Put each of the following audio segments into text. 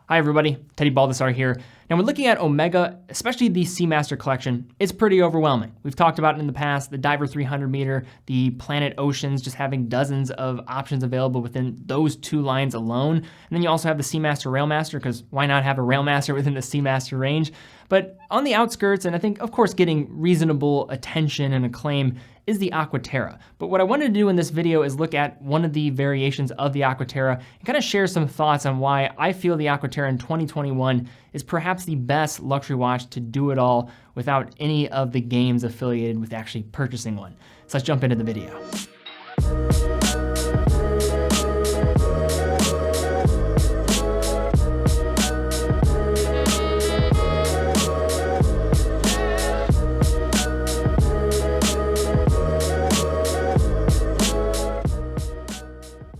Hi everybody, Teddy Baldassarre here. Now when looking at Omega, especially the Seamaster collection, it's pretty overwhelming. We've talked about it in the past, the Diver 300 meter, the Planet Oceans, just having dozens of options available within those two lines alone. And then you also have the Seamaster Railmaster, because why not have a Railmaster within the Seamaster range? But on the outskirts, and I think of course getting reasonable attention and acclaim, is the Aqua Terra. But what I wanted to do in this video is look at one of the variations of the Aqua Terra and kind of share some thoughts on why I feel the Aqua Terra in 2021 is perhaps the best luxury watch to do it all without any of the games affiliated with actually purchasing one. So let's jump into the video.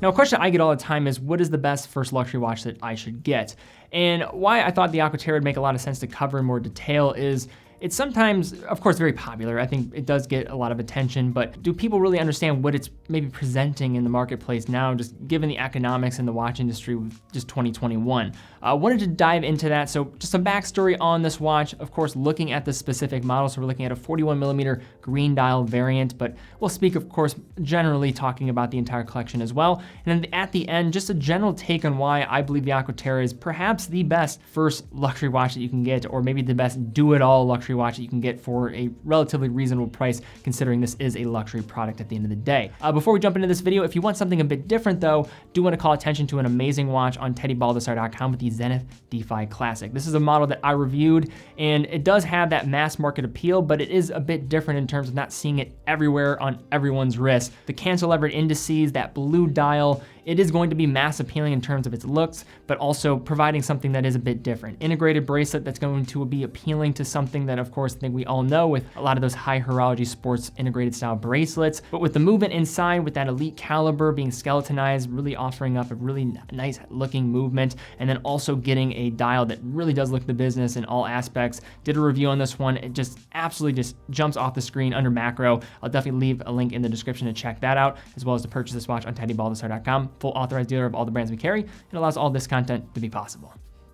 Now, a question I get all the time is, what is the best first luxury watch that I should get? And why I thought the Aqua Terra would make a lot of sense to cover in more detail is it's sometimes, of course, very popular. I think it does get a lot of attention, but do people really understand what it's maybe presenting in the marketplace now, just given the economics in the watch industry with just 2021? I wanted to dive into that. So just some backstory on this watch, of course, looking at the specific model. So we're looking at a 41mm green dial variant, but we'll speak, of course, generally talking about the entire collection as well. And then at the end, just a general take on why I believe the Aqua Terra is perhaps the best first luxury watch that you can get, or maybe the best do-it-all luxury watch that you can get for a relatively reasonable price, considering this is a luxury product at the end of the day. Before we jump into this video, if you want something a bit different though, do want to call attention to an amazing watch on teddybaldassarre.com with the Zenith Defy Classic. This is a model that I reviewed, and it does have that mass market appeal, but it is a bit different in terms of not seeing it everywhere on everyone's wrist. The cantilevered indices, that blue dial, it is going to be mass appealing in terms of its looks, but also providing something that is a bit different. Integrated bracelet that's going to be appealing to something that, of course, I think we all know with a lot of those high horology sports integrated style bracelets, but with the movement inside, with that elite caliber being skeletonized, really offering up a really nice looking movement, and then also getting a dial that really does look the business in all aspects. Did a review on this one. It just absolutely just jumps off the screen under macro. I'll definitely leave a link in the description to check that out, as well as to purchase this watch on teddybaldassarre.com. Full authorized dealer of all the brands we carry. It allows all this content to be possible.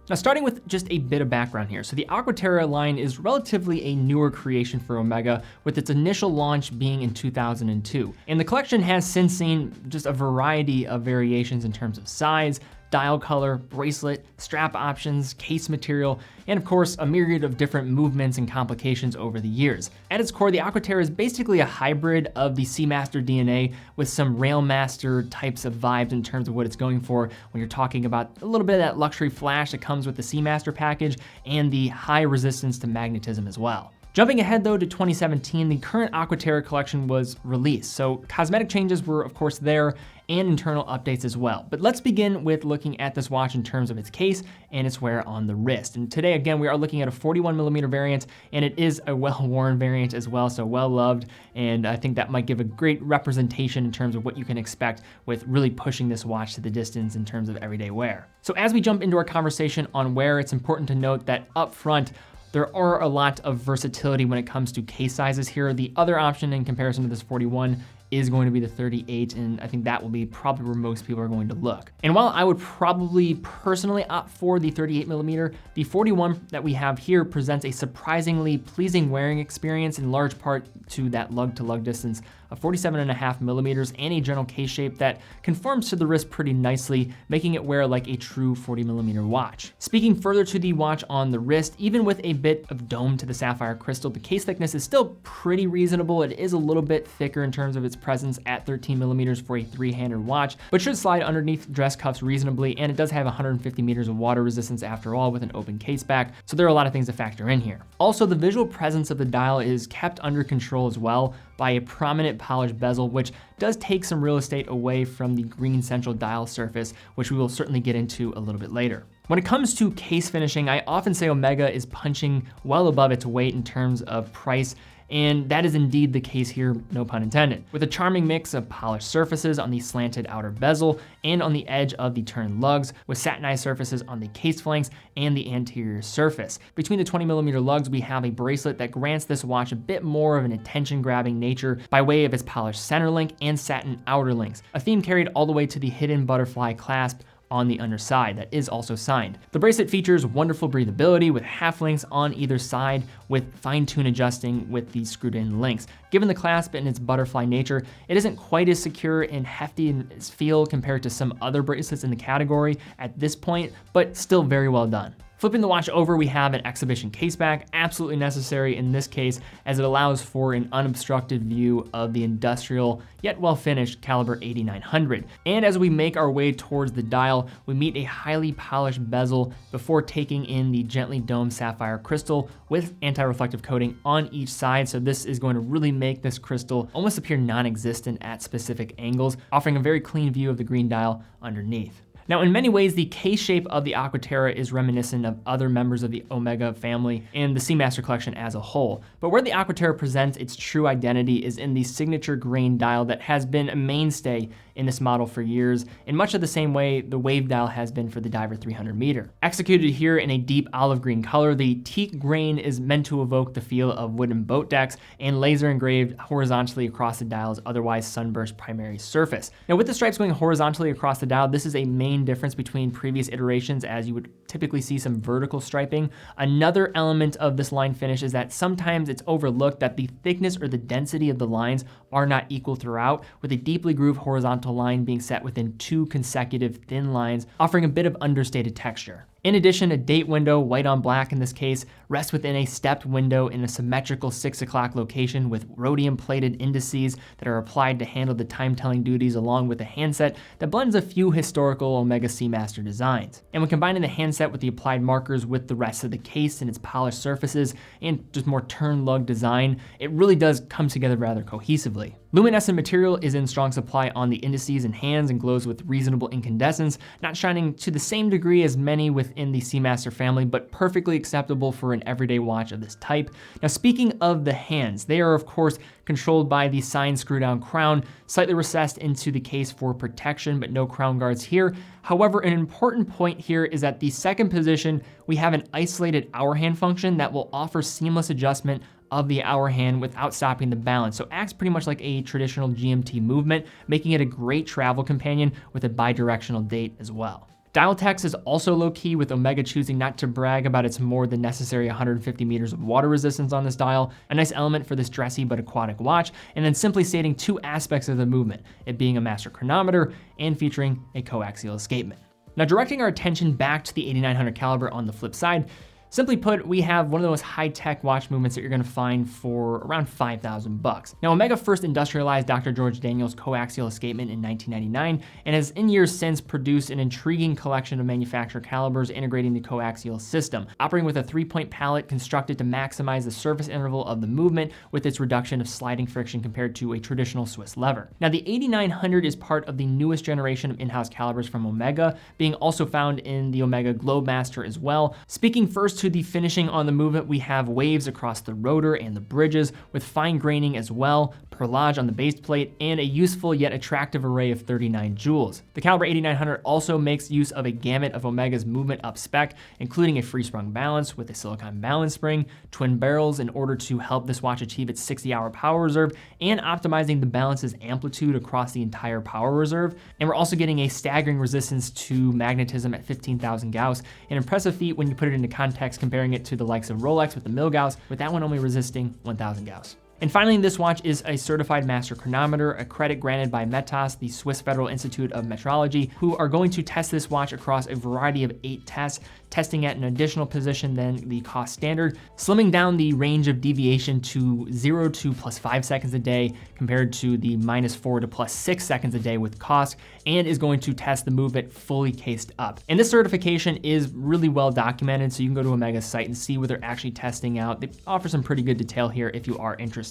Now, starting with just a bit of background here. So the Aqua Terra line is relatively a newer creation for Omega, with its initial launch being in 2002. And the collection has since seen just a variety of variations in terms of size, dial color, bracelet, strap options, case material, and of course, a myriad of different movements and complications over the years. At its core, the Aqua Terra is basically a hybrid of the Seamaster DNA with some Railmaster types of vibes in terms of what it's going for when you're talking about a little bit of that luxury flash that comes with the Seamaster package and the high resistance to magnetism as well. Jumping ahead though to 2017, the current Aqua Terra collection was released. So cosmetic changes were of course there, and internal updates as well. But let's begin with looking at this watch in terms of its case and its wear on the wrist. And today, again, we are looking at a 41mm variant, and it is a well-worn variant as well, so well-loved. And I think that might give a great representation in terms of what you can expect with really pushing this watch to the distance in terms of everyday wear. So as we jump into our conversation on wear, it's important to note that up front, there are a lot of versatility when it comes to case sizes here. The other option in comparison to this 41 is going to be the 38, and I think that will be probably where most people are going to look. And while I would probably personally opt for the 38mm, the 41 that we have here presents a surprisingly pleasing wearing experience, in large part to that lug-to-lug distance of 47.5mm and a general case shape that conforms to the wrist pretty nicely, making it wear like a true 40mm watch. Speaking further to the watch on the wrist, even with a bit of dome to the sapphire crystal, the case thickness is still pretty reasonable. It is a little bit thicker in terms of its presence at 13mm for a three-handed watch, but should slide underneath dress cuffs reasonably, and it does have 150 meters of water resistance after all with an open case back, so there are a lot of things to factor in here. Also, the visual presence of the dial is kept under control as well by a prominent polished bezel, which does take some real estate away from the green central dial surface, which we will certainly get into a little bit later. When it comes to case finishing, I often say Omega is punching well above its weight in terms of price, and that is indeed the case here, no pun intended. With a charming mix of polished surfaces on the slanted outer bezel and on the edge of the turned lugs, with satinized surfaces on the case flanks and the anterior surface. Between the 20mm lugs, we have a bracelet that grants this watch a bit more of an attention-grabbing nature by way of its polished center link and satin outer links, a theme carried all the way to the hidden butterfly clasp on the underside that is also signed. The bracelet features wonderful breathability with half links on either side with fine-tune adjusting with these screwed in links. Given the clasp and its butterfly nature, it isn't quite as secure and hefty in its feel compared to some other bracelets in the category at this point, but still very well done. Flipping the watch over, we have an exhibition case back, absolutely necessary in this case as it allows for an unobstructed view of the industrial yet well-finished caliber 8900. And as we make our way towards the dial, we meet a highly polished bezel before taking in the gently domed sapphire crystal with anti-reflective coating on each side. So this is going to really make this crystal almost appear non-existent at specific angles, offering a very clean view of the green dial underneath. Now, in many ways, the case shape of the Aqua Terra is reminiscent of other members of the Omega family and the Seamaster collection as a whole. But where the Aqua Terra presents its true identity is in the signature grain dial that has been a mainstay in this model for years, in much of the same way the wave dial has been for the Diver 300 meter. Executed here in a deep olive green color, the teak grain is meant to evoke the feel of wooden boat decks and laser engraved horizontally across the dial's otherwise sunburst primary surface. Now, with the stripes going horizontally across the dial, this is a main difference between previous iterations, as you would typically see some vertical striping. Another element of this line finish is that sometimes it's overlooked that the thickness or the density of the lines are not equal throughout, with a deeply grooved horizontal line being set within two consecutive thin lines, offering a bit of understated texture. In addition, a date window, white on black in this case, rests within a stepped window in a symmetrical 6 o'clock location with rhodium-plated indices that are applied to handle the time-telling duties, along with a handset that blends a few historical Omega Seamaster designs. And when combining the handset with the applied markers with the rest of the case and its polished surfaces and just more turn-lug design, it really does come together rather cohesively. Luminescent material is in strong supply on the indices and hands and glows with reasonable incandescence, not shining to the same degree as many within the Seamaster family, but perfectly acceptable for an everyday watch of this type. Now, speaking of the hands, they are of course controlled by the signed screw-down crown, slightly recessed into the case for protection, but no crown guards here. However, an important point here is that the second position, we have an isolated hour hand function that will offer seamless adjustment of the hour hand without stopping the balance. So it acts pretty much like a traditional GMT movement, making it a great travel companion with a bidirectional date as well. Dial text is also low-key, with Omega choosing not to brag about its more than necessary 150 meters of water resistance on this dial, a nice element for this dressy but aquatic watch, and then simply stating two aspects of the movement, it being a master chronometer and featuring a coaxial escapement. Now, directing our attention back to the 8900 caliber on the flip side, simply put, we have one of the most high-tech watch movements that you're gonna find for around $5,000. Now, Omega first industrialized Dr. George Daniels' coaxial escapement in 1999, and has in years since produced an intriguing collection of manufacturer calibers integrating the coaxial system, operating with a 3-point pallet constructed to maximize the surface interval of the movement with its reduction of sliding friction compared to a traditional Swiss lever. Now, the 8900 is part of the newest generation of in-house calibers from Omega, being also found in the Omega Globemaster as well. Speaking first to the finishing on the movement, we have waves across the rotor and the bridges with fine graining as well, perlage on the base plate, and a useful yet attractive array of 39 jewels. The caliber 8900 also makes use of a gamut of Omega's movement up spec, including a free-sprung balance with a silicone balance spring, twin barrels in order to help this watch achieve its 60-hour power reserve, and optimizing the balance's amplitude across the entire power reserve. And we're also getting a staggering resistance to magnetism at 15,000 Gauss, an impressive feat when you put it into context comparing it to the likes of Rolex with the mil Gauss, with that one only resisting 1,000 Gauss. And finally, this watch is a certified master chronometer, a credit granted by METAS, the Swiss Federal Institute of Metrology, who are going to test this watch across a variety of 8 tests, testing at an additional position than the cost standard, slimming down the range of deviation to 0 to +5 seconds a day compared to the -4 to +6 seconds a day with cost, and is going to test the movement fully cased up. And this certification is really well documented, so you can go to Omega's site and see what they're actually testing out. They offer some pretty good detail here if you are interested.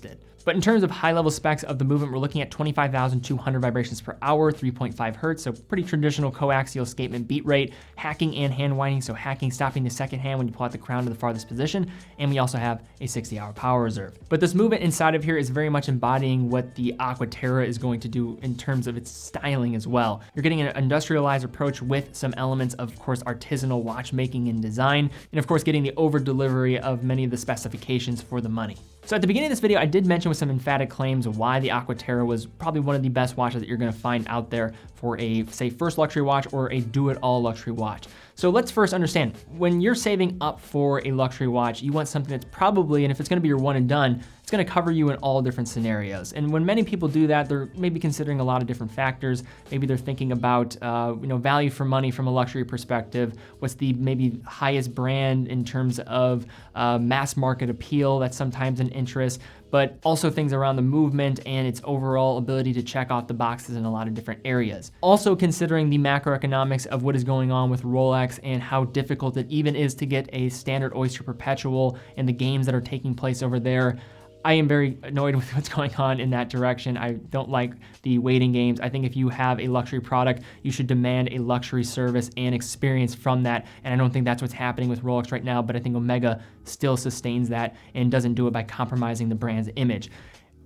But in terms of high-level specs of the movement, we're looking at 25,200 vibrations per hour, 3.5 hertz, so pretty traditional coaxial escapement beat rate, hacking and hand winding, so hacking stopping the second hand when you pull out the crown to the farthest position, and we also have a 60-hour power reserve. But this movement inside of here is very much embodying what the Aqua Terra is going to do in terms of its styling as well. You're getting an industrialized approach with some elements of course, artisanal watchmaking and design, and of course, getting the over-delivery of many of the specifications for the money. So at the beginning of this video, I did mention with some emphatic claims why the Aqua Terra was probably one of the best watches that you're gonna find out there for a, say, first luxury watch or a do-it-all luxury watch. So let's first understand, when you're saving up for a luxury watch, you want something that's probably, and if it's gonna be your one and done, it's gonna cover you in all different scenarios. And when many people do that, they're maybe considering a lot of different factors. Maybe they're thinking about value for money from a luxury perspective. What's the maybe highest brand in terms of mass market appeal? That's sometimes an interest, but also things around the movement and its overall ability to check off the boxes in a lot of different areas. Also considering the macroeconomics of what is going on with Rolex and how difficult it even is to get a standard Oyster Perpetual and the games that are taking place over there. I am very annoyed with what's going on in that direction. I don't like the waiting games. I think if you have a luxury product, you should demand a luxury service and experience from that. And I don't think that's what's happening with Rolex right now, but I think Omega still sustains that and doesn't do it by compromising the brand's image.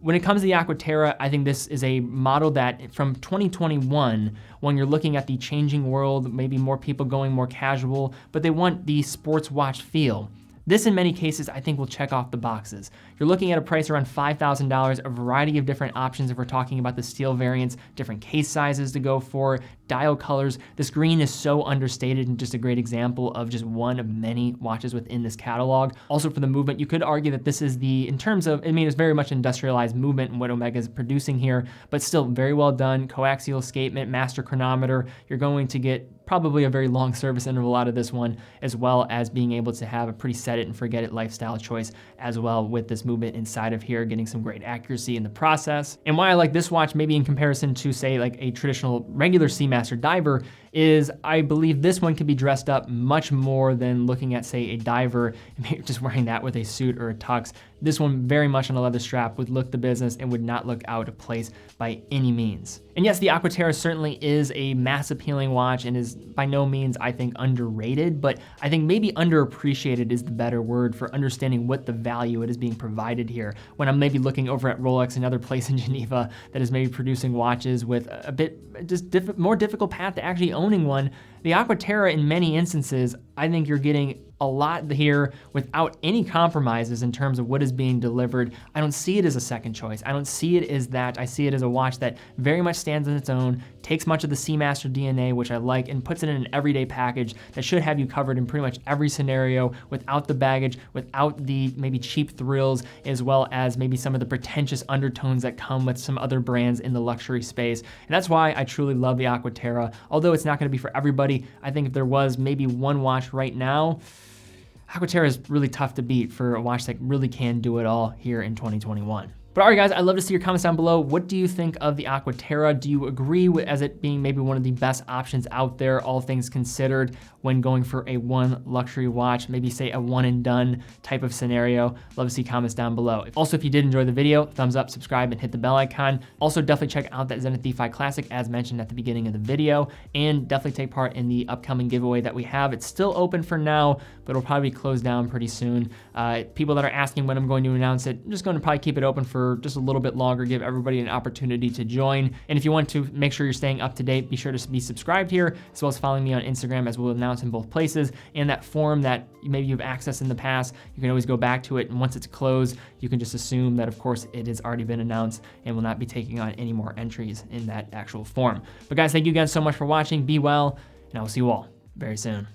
When it comes to the Aqua Terra, I think this is a model that from 2021, when you're looking at the changing world, maybe more people going more casual, but they want the sports watch feel. This, in many cases, I think will check off the boxes. You're looking at a price around $5,000, a variety of different options if we're talking about the steel variants, different case sizes to go for, dial colors. This green is so understated and just a great example of just one of many watches within this catalog. Also for the movement, you could argue that this is the, in terms of, I mean, it's very much industrialized movement in what Omega is producing here, but still very well done. Coaxial escapement, master chronometer. You're going to get probably a very long service interval out of this one, as well as being able to have a pretty set it and forget it lifestyle choice as well with this movement inside of here, getting some great accuracy in the process. And why I like this watch, maybe in comparison to say like a traditional regular Seamaster diver, is I believe this one could be dressed up much more than looking at, say, a diver and maybe just wearing that with a suit or a tux. This one very much on a leather strap would look the business and would not look out of place by any means. And yes, the Aqua Terra certainly is a mass appealing watch and is by no means, I think, underrated, but I think maybe underappreciated is the better word for understanding what the value it is being provided here. When I'm maybe looking over at Rolex, another place in Geneva that is maybe producing watches with a bit just more difficult path to actually owning one, the Aqua Terra in many instances, I think you're getting a lot here without any compromises in terms of what is being delivered. I don't see it as a second choice. I don't see it as that. I see it as a watch that very much stands on its own, takes much of the Seamaster DNA, which I like, and puts it in an everyday package that should have you covered in pretty much every scenario without the baggage, without the maybe cheap thrills, as well as maybe some of the pretentious undertones that come with some other brands in the luxury space. And that's why I truly love the Aqua Terra. Although it's not gonna be for everybody, I think if there was maybe one watch right now, Aqua Terra is really tough to beat for a watch that really can do it all here in 2021. But all right, guys, I'd love to see your comments down below. What do you think of the Aqua Terra? Do you agree with as it being maybe one of the best options out there, all things considered, when going for a one luxury watch, maybe say a one and done type of scenario? Love to see comments down below. Also, if you did enjoy the video, thumbs up, subscribe, and hit the bell icon. Also, definitely check out that Zenith Defy Classic as mentioned at the beginning of the video, and definitely take part in the upcoming giveaway that we have. It's still open for now, but it'll probably be closed down pretty soon. People that are asking when I'm going to announce it, I'm just going to probably keep it open for just a little bit longer, give everybody an opportunity to join. And if you want to make sure you're staying up to date, be sure to be subscribed here, as well as following me on Instagram, as we'll announce in both places. And that forum that maybe you've accessed in the past, you can always go back to it. And once it's closed, you can just assume that, of course, it has already been announced and will not be taking on any more entries in that actual forum. But guys, thank you again so much for watching. Be well, and I will see you all very soon.